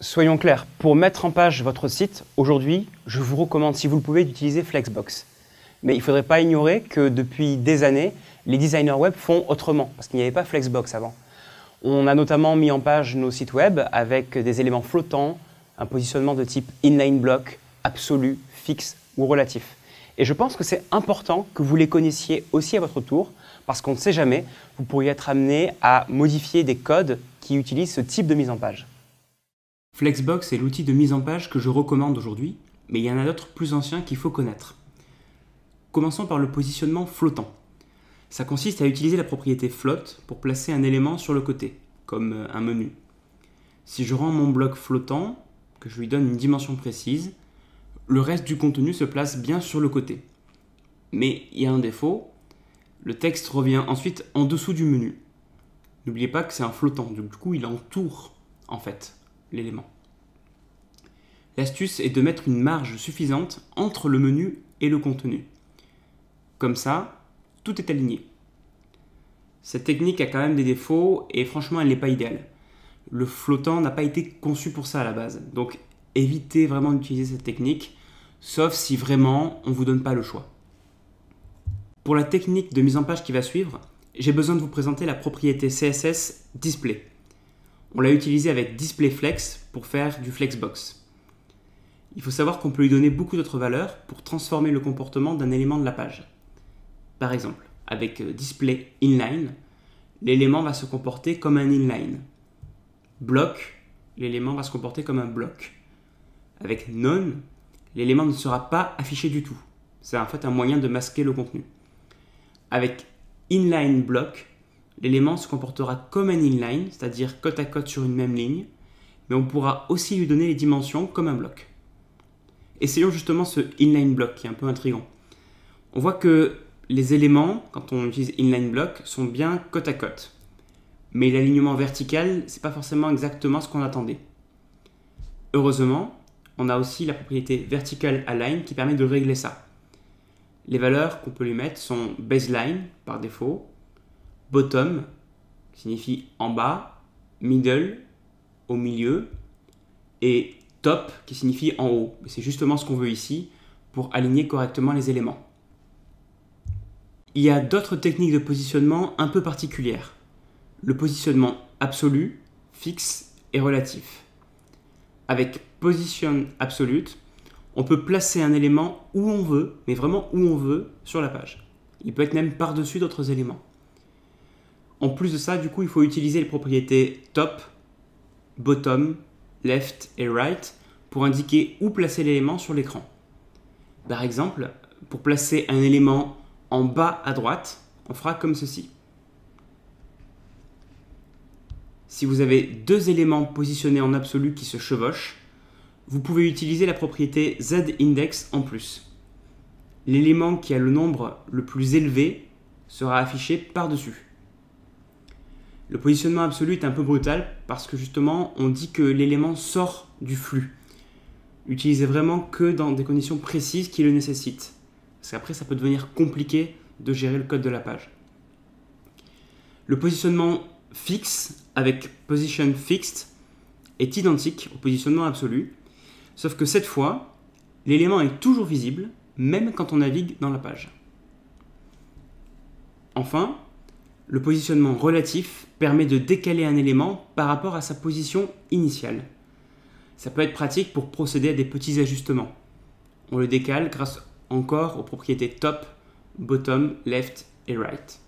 Soyons clairs, pour mettre en page votre site, aujourd'hui, je vous recommande, si vous le pouvez, d'utiliser Flexbox. Mais il ne faudrait pas ignorer que depuis des années, les designers web font autrement, parce qu'il n'y avait pas Flexbox avant. On a notamment mis en page nos sites web avec des éléments flottants, un positionnement de type inline block, absolu, fixe ou relatif. Et je pense que c'est important que vous les connaissiez aussi à votre tour, parce qu'on ne sait jamais, vous pourriez être amené à modifier des codes qui utilisent ce type de mise en page. Flexbox est l'outil de mise en page que je recommande aujourd'hui, mais il y en a d'autres plus anciens qu'il faut connaître. Commençons par le positionnement flottant. Ça consiste à utiliser la propriété float pour placer un élément sur le côté, comme un menu. Si je rends mon bloc flottant, que je lui donne une dimension précise, le reste du contenu se place bien sur le côté. Mais il y a un défaut, le texte revient ensuite en dessous du menu. N'oubliez pas que c'est un flottant, du coup il entoure en fait l'élément. L'astuce est de mettre une marge suffisante entre le menu et le contenu. Comme ça, tout est aligné. Cette technique a quand même des défauts et franchement elle n'est pas idéale. Le flottant n'a pas été conçu pour ça à la base, donc évitez vraiment d'utiliser cette technique, sauf si vraiment on ne vous donne pas le choix. Pour la technique de mise en page qui va suivre, j'ai besoin de vous présenter la propriété CSS Display. On l'a utilisée avec DisplayFlex pour faire du Flexbox. Il faut savoir qu'on peut lui donner beaucoup d'autres valeurs pour transformer le comportement d'un élément de la page. Par exemple, avec DisplayInline, l'élément va se comporter comme un inline. Block, l'élément va se comporter comme un bloc. Avec None, l'élément ne sera pas affiché du tout. C'est en fait un moyen de masquer le contenu. Avec Inline Block, l'élément se comportera comme un inline, c'est-à-dire côte à côte sur une même ligne, mais on pourra aussi lui donner les dimensions comme un bloc. Essayons justement ce inline block qui est un peu intriguant. On voit que les éléments, quand on utilise inline block, sont bien côte à côte. Mais l'alignement vertical, c'est pas forcément exactement ce qu'on attendait. Heureusement, on a aussi la propriété vertical align qui permet de régler ça. Les valeurs qu'on peut lui mettre sont baseline par défaut, bottom qui signifie en bas, middle au milieu et top qui signifie en haut. C'est justement ce qu'on veut ici pour aligner correctement les éléments. Il y a d'autres techniques de positionnement un peu particulières. Le positionnement absolu, fixe et relatif. Avec Position Absolute, on peut placer un élément où on veut, mais vraiment où on veut, sur la page. Il peut être même par-dessus d'autres éléments. En plus de ça, du coup, il faut utiliser les propriétés Top, Bottom, Left et Right pour indiquer où placer l'élément sur l'écran. Par exemple, pour placer un élément en bas à droite, on fera comme ceci. Si vous avez deux éléments positionnés en absolu qui se chevauchent, vous pouvez utiliser la propriété Z-index en plus. L'élément qui a le nombre le plus élevé sera affiché par-dessus. Le positionnement absolu est un peu brutal parce que justement on dit que l'élément sort du flux. Utilisez vraiment que dans des conditions précises qui le nécessitent. Parce qu'après ça peut devenir compliqué de gérer le code de la page. Le positionnement fixe avec Position Fixed est identique au positionnement absolu, sauf que cette fois, l'élément est toujours visible, même quand on navigue dans la page. Enfin, le positionnement relatif permet de décaler un élément par rapport à sa position initiale. Ça peut être pratique pour procéder à des petits ajustements. On le décale grâce encore aux propriétés Top, Bottom, Left et Right.